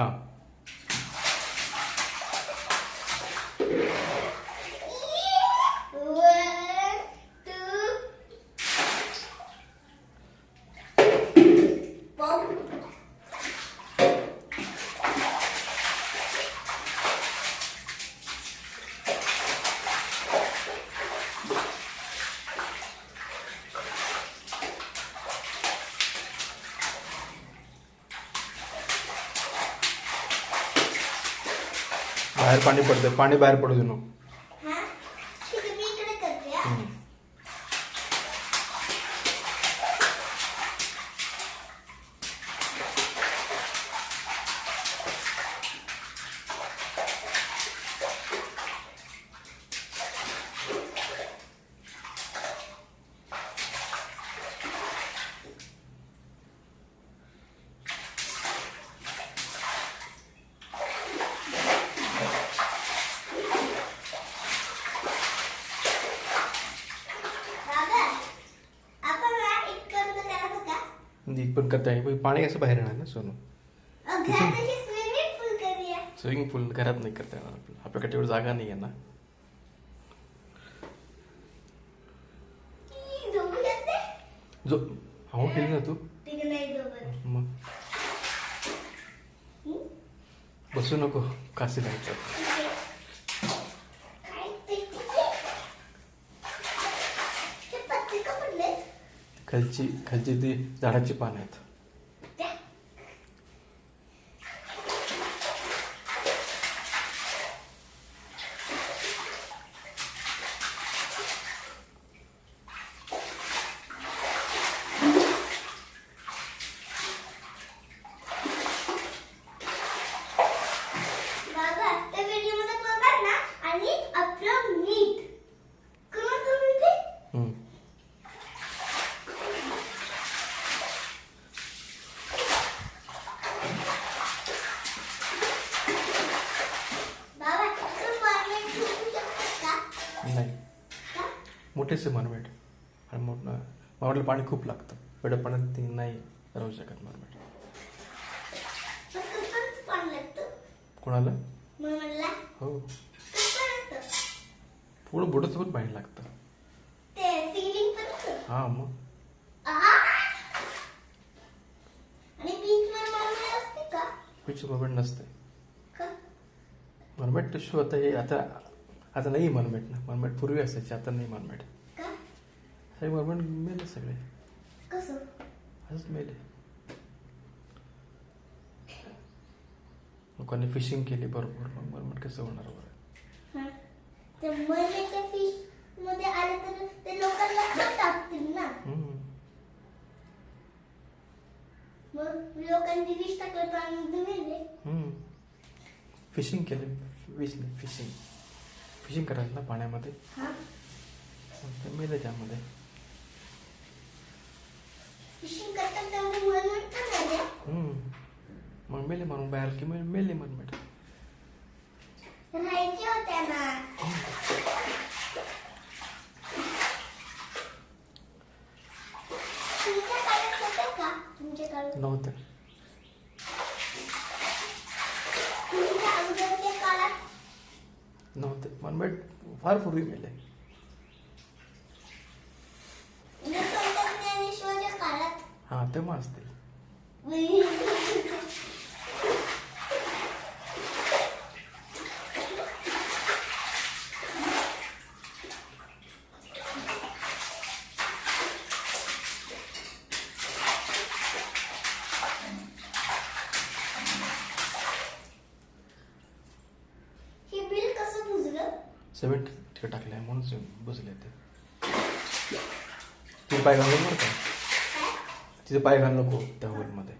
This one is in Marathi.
हां बाहेर पाणी पडतं, पाणी बाहेर पडू दे नको. पण करता येईल पाणी कसं बाहेर येणार ना सोनू. स्विमिंग पूल घरात नाही करता येणार आपल्याकडे एवढी जागा नाही आहे ना. जो हो केली ना तू मग बसू नको काशी जायचं. खालची खालची ती झाडाची पानं आहेत. नाही मोठेसे मरमेड आणि मरमेडला पाणी खूप लागतं. वेळ पाण्यात ती नाही राहू शकत मरमेड. कोणाला हो पूर्ण बोटासोबत पाणी लागतं. हा मग बीच मरमेड नसते. मरमेड टिश्यू आता हे आता नाही मरमेड ना. मरमेड पूर्वी असायचे आता नाही मरमेड. हे मरमेड मेले सगळे असंच मेले. लोकांनी फिशिंग केली बरोबर मग मरमेड कसं होणार बरं. फिशिंग केले फिशिंग करायला ना पाण्यामध्ये मेले त्यामध्ये. मग मेले म्हणून बाहेर की मेले मरमेड. नव्हतं मरमेड फार पूर्वी मेले. हा तेव्हा असतील. सिमेंट तिकडे टाकले आहे म्हणून बुजले ते. तिथे पाय घालू नको. तिथे पाय घालू नको त्या होलमध्ये.